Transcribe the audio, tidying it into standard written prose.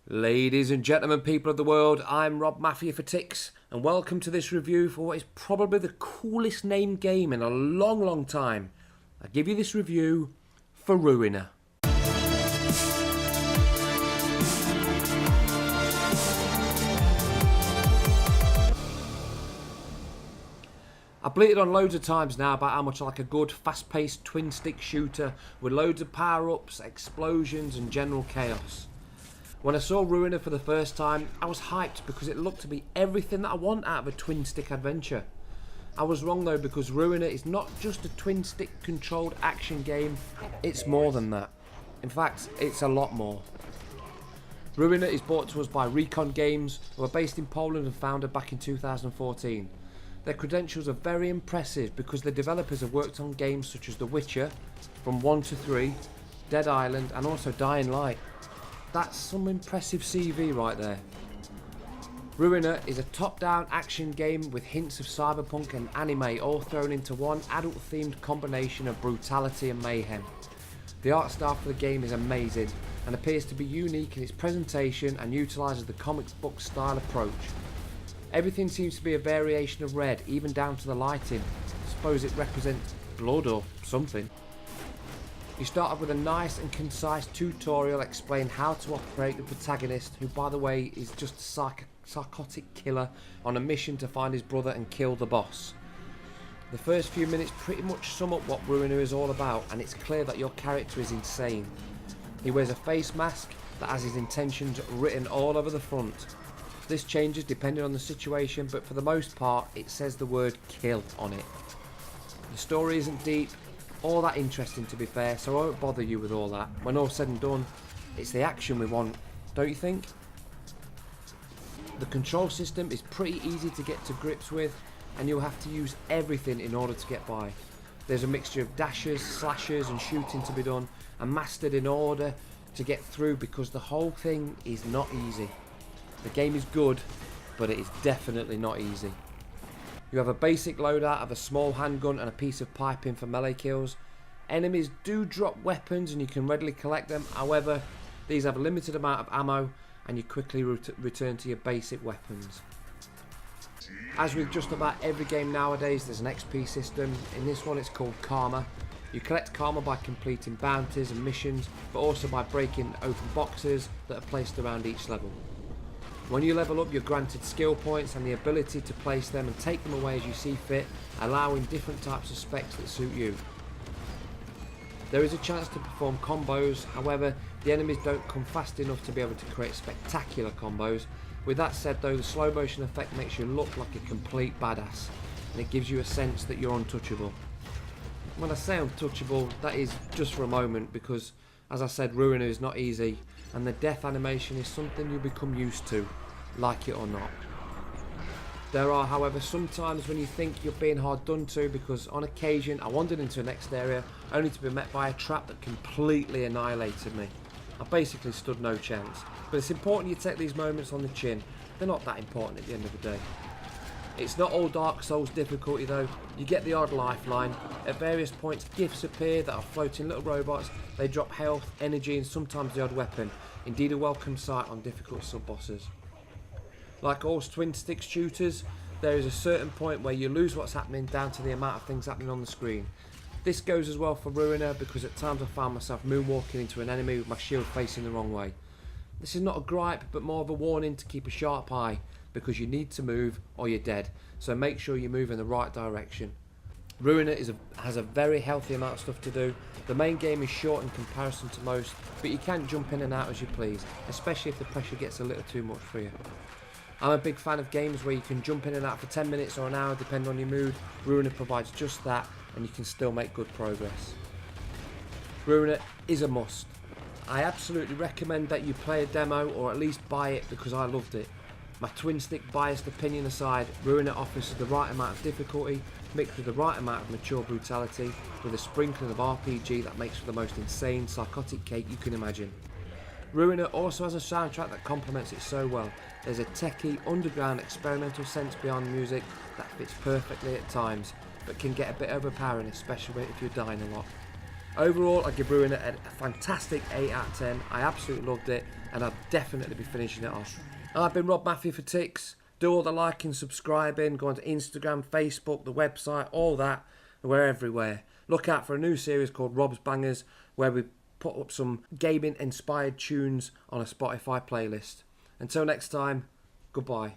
Ladies and gentlemen, people of the world, I'm Rob Mafia for Ticks, and welcome to this review for what is probably the coolest named game in a long time. I give you this review for Ruiner. I've bleated on loads of times now about how much I like a good fast-paced twin-stick shooter with loads of power-ups, explosions and general chaos. When I saw Ruiner for the first time, I was hyped because it looked to be everything that I want out of a twin-stick adventure. I was wrong though, because Ruiner is not just a twin-stick controlled action game, it's more than that. In fact, it's a lot more. Ruiner is brought to us by Recon Games, who are based in Poland and founded back in 2014. Their credentials are very impressive because the developers have worked on games such as The Witcher, from 1 to 3, Dead Island and also Dying Light. That's some impressive CV right there. Ruiner is a top-down action game with hints of cyberpunk and anime all thrown into one adult-themed combination of brutality and mayhem. The art style for the game is amazing and appears to be unique in its presentation and utilises the comic book style approach. Everything seems to be a variation of red, even down to the lighting. I suppose it represents blood or something. You start off with a nice and concise tutorial explaining how to operate the protagonist, who by the way is just a psychotic killer on a mission to find his brother and kill the boss. The first few minutes pretty much sum up what Ruiner is all about, and it's clear that your character is insane. He wears a face mask that has his intentions written all over the front. This changes depending on the situation, but for the most part it says the word kill on it. The story isn't deep, all that interesting to be fair, so I won't bother you with all that. When all's said and done, it's the action we want, don't you think? The control system is pretty easy to get to grips with, and you'll have to use everything in order to get by. There's a mixture of dashes, slashes and shooting to be done, and mastered in order to get through, because the whole thing is not easy. The game is good, but it is definitely not easy. You have a basic loadout of a small handgun and a piece of piping for melee kills. Enemies do drop weapons and you can readily collect them, however, these have a limited amount of ammo and you quickly return to your basic weapons. As with just about every game nowadays, there's an XP system. In this one it's called Karma. You collect Karma by completing bounties and missions, but also by breaking open boxes that are placed around each level. When you level up, you're granted skill points and the ability to place them and take them away as you see fit, allowing different types of specs that suit you. There is a chance to perform combos, however, the enemies don't come fast enough to be able to create spectacular combos. With that said though, the slow motion effect makes you look like a complete badass, and it gives you a sense that you're untouchable. When I say untouchable, that is just for a moment, because as I said, Ruiner is not easy, and the death animation is something you become used to, like it or not. There are, however, some times when you think you're being hard done to, because on occasion I wandered into the next area only to be met by a trap that completely annihilated me. I basically stood no chance, but it's important you take these moments on the chin. They're not that important at the end of the day. It's not all Dark Souls difficulty though. You get the odd lifeline. At various points gifts appear that are floating little robots. They drop health, energy and sometimes the odd weapon. Indeed a welcome sight on difficult sub-bosses. Like all twin stick shooters, there is a certain point where you lose what's happening down to the amount of things happening on the screen. This goes as well for Ruiner, because at times I found myself moonwalking into an enemy with my shield facing the wrong way. This is not a gripe, but more of a warning to keep a sharp eye, because you need to move or you're dead, so make sure you move in the right direction. Ruiner has a very healthy amount of stuff to do. The main game is short in comparison to most, but you can jump in and out as you please, especially if the pressure gets a little too much for you. I'm a big fan of games where you can jump in and out for 10 minutes or an hour depending on your mood. Ruiner provides just that, and you can still make good progress. Ruiner is a must. I absolutely recommend that you play a demo or at least buy it, because I loved it. My twin stick biased opinion aside, Ruiner offers the right amount of difficulty mixed with the right amount of mature brutality, with a sprinkling of RPG that makes for the most insane psychotic cake you can imagine. Ruiner also has a soundtrack that complements it so well. There's a techie, underground, experimental sense behind the music that fits perfectly at times, but can get a bit overpowering, especially if you're dying a lot. Overall, I give Ruiner a fantastic 8 out of 10. I absolutely loved it, and I'll definitely be finishing it off. I've been Rob Mafia for Ticks. Do all the liking, subscribing, go on to Instagram, Facebook, the website, all that. We're everywhere. Look out for a new series called Rob's Bangers, where we put up some gaming-inspired tunes on a Spotify playlist. Until next time, goodbye.